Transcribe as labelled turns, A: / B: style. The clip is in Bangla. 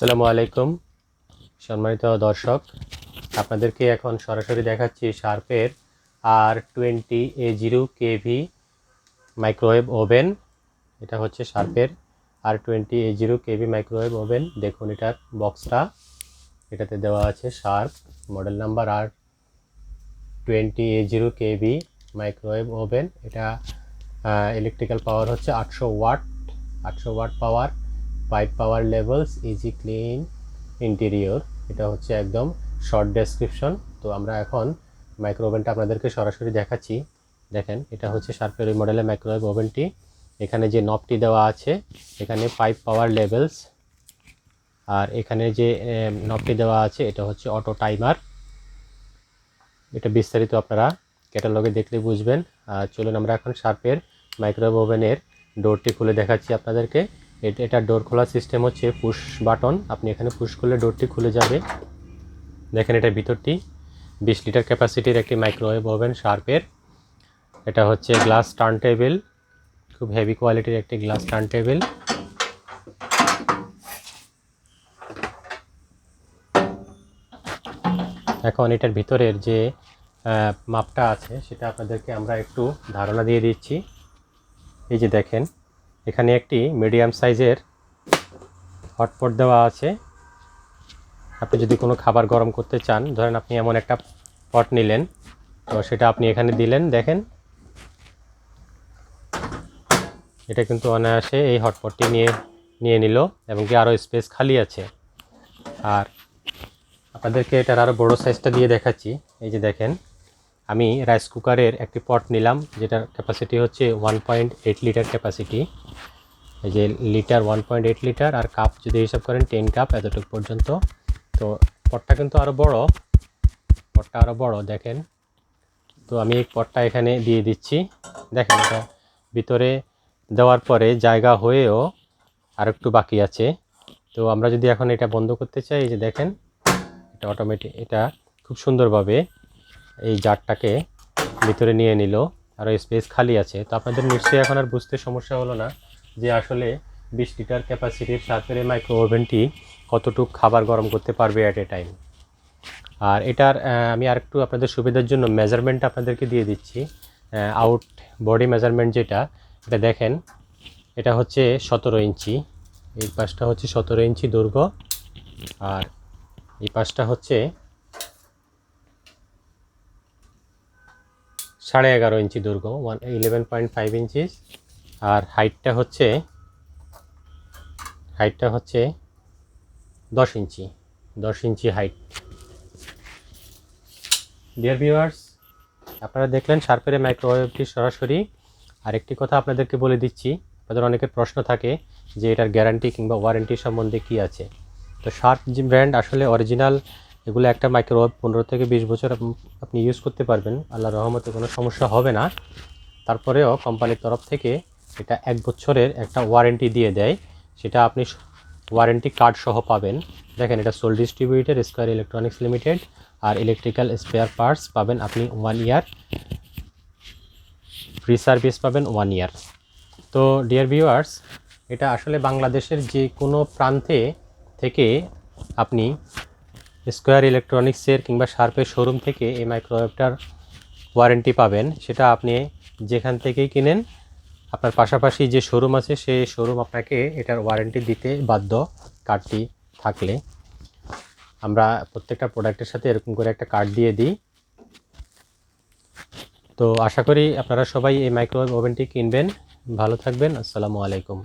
A: আসসালামু আলাইকুম সম্মানিত দর্শক, আপনাদেরকে এখন সরাসরি দেখাচ্ছি শার্পের R-20A0 মাইক্রোওয়েভ ওভেন। এটা হচ্ছে শার্পের R-20A0 মাইক্রোওয়েভ ওভেন। দেখুন এটার বক্সটা, এটাতে দেওয়া আছে sharp model number R-20A0 microwave oven. এটা ইলেকট্রিক্যাল পাওয়ার হচ্ছে 800 ওয়াট পাওয়ার, 5 পাওয়ার লেভেলস, ইজি ক্লিন ইন্টেরিয়র। এটা হচ্ছে একদম শর্ট ডেসক্রিপশন। তো আমরা এখন মাইক্রো ওভেনটা আপনাদেরকে সরাসরি দেখাচ্ছি। দেখেন এটা হচ্ছে শার্পের ওই মডেলের মাইক্রোওয়েভ ওভেনটি। এখানে যে নবটি দেওয়া আছে এখানে 5 পাওয়ার লেভেলস, আর এখানে যে নবটি দেওয়া আছে এটা হচ্ছে অটো টাইমার। এটা বিস্তারিত আপনারা ক্যাটালগে দেখলে বুঝবেন। চলুন আমরা এখন শার্পের মাইক্রোওয়েভ ওভেনের ডোরটি খুলে দেখাচ্ছি আপনাদেরকে। এটা ডোর খোলার সিস্টেম হচ্ছে পুশ বাটন। আপনি এখানে পুশ করলে ডোরটি খুলে যাবে। দেখেন এটা ভিতরটি 20 লিটার ক্যাপাসিটির একটি মাইক্রোওয়েভ ওভেন শার্পের। এটা হচ্ছে গ্লাস টার্ন টেবিল, খুব হেভি কোয়ালিটির একটি গ্লাস টার্ন টেবিল। এখন এটার ভিতরের যে মাপটা আছে সেটা আপনাদেরকে আমরা একটু ধারণা দিয়ে দিচ্ছি। এই যে দেখেন এখানে একটি মিডিয়াম সাইজের হটপট দেওয়া আছে। আপনি যদি কোনো খাবার গরম করতে চান, ধরেন আপনি এমন একটা পট নিলেন, তো সেটা আপনি এখানে দিলেন। দেখেন এটা কিন্তু অনায়াসে এই হটপটটি নিয়ে নিল এবং কি আরও স্পেস খালি আছে। আর আপনাদেরকে এটার আরও বড় সাইজটা দিয়ে দেখাচ্ছি। এই যে দেখেন আমি রাইস কুকারের একটি পট নিলাম, যেটার ক্যাপাসিটি হচ্ছে 1.8 লিটার ক্যাপাসিটি। এই যে লিটার 1.8 লিটার, আর কাপ যদি হিসাব করেন 10 কাপ এতটুকু পর্যন্ত। তো পটটা কিন্তু আরও বড়, দেখেন। তো আমি এই পটটা এখানে দিয়ে দিচ্ছি। দেখেন এটা ভিতরে দেওয়ার পরে জায়গা হয়েও আর একটু বাকি আছে। তো আমরা যদি এখন এটা বন্ধ করতে চাই, এই যে দেখেন এটা অটোমেটিক, এটা খুব সুন্দরভাবে এই জারটাকে ভিতরে নিয়ে নিল, আরও স্পেস খালি আছে। তো আপনাদের নিশ্চয়ই এখন আর বুঝতে সমস্যা হলো না যে আসলে 20 লিটার ক্যাপাসিটির শার্পের মাইক্রো ওভেনটি কতটুকু খাবার গরম করতে পারবে অ্যাট এ টাইম। আর এটার আমি আরেকটু আপনাদের সুবিধার জন্য মেজারমেন্ট আপনাদেরকে দিয়ে দিচ্ছি। আউট বডি মেজারমেন্ট যেটা, এটা দেখেন এটা হচ্ছে 17 ইঞ্চি। এই পাশটা হচ্ছে 17 ইঞ্চি দৈর্ঘ্য, আর এই পাশটা হচ্ছে 11.5 ইঞ্চি দৈর্ঘ্য, 11.5 ইঞ্চি। আর হাইটটা হচ্ছে 10 ইঞ্চি হাইট। ডিয়ার ভিউয়ার্স, আপনারা দেখলেন শার্পের মাইক্রোওয়েভটি সরাসরি। আরেকটি কথা আপনাদেরকে বলে দিচ্ছি, আপনাদের অনেকের প্রশ্ন থাকে যে এটার গ্যারান্টি কিংবা ওয়ারেন্টি সম্বন্ধে কি আছে। তো শার্প যে ব্র্যান্ড আসলে অরিজিনাল, এগুলো একটা মাইক্রোওয়েভ 15 থেকে 20 বছর আপনি ইউজ করতে পারবেন, আল্লাহর রহমতে কোনো সমস্যা হবে না। তারপরেও কোম্পানির তরফ থেকে এটা 1 বছরের একটা ওয়ারেন্টি দিয়ে দেয়, সেটা আপনি ওয়ারেন্টি কার্ড সহ পাবেন। দেখেন এটা sole distributor square electronics limited, আর ইলেকট্রিক্যাল স্পেয়ার পার্টস পাবেন আপনি 1 ইয়ার, ফ্রি সার্ভিস পাবেন 1 ইয়ার। তো ডিয়ার ভিউয়ার্স, এটা আসলে বাংলাদেশের যে কোনো প্রান্তে থেকে আপনি স্কয়ার ইলেকট্রনিক্সের কিংবা শার্পের শোরুম থেকে এই মাইক্রোওয়েভটার ওয়ারেন্টি পাবেন। সেটা আপনি যেখান থেকেই কিনেন, আপনার পাশাপাশি যে শোরুম আছে সেই শোরুম আপনাকে এটার ওয়ারেন্টি দিতে বাধ্য, কার্ডটি থাকলে। আমরা প্রত্যেকটা প্রোডাক্টের সাথে এরকম করে একটা কার্ড দিয়ে দিই। তো আশা করি আপনারা সবাই এই মাইক্রোওয়েভ ওভেনটি কিনবেন। ভালো থাকবেন। আসসালামু আলাইকুম।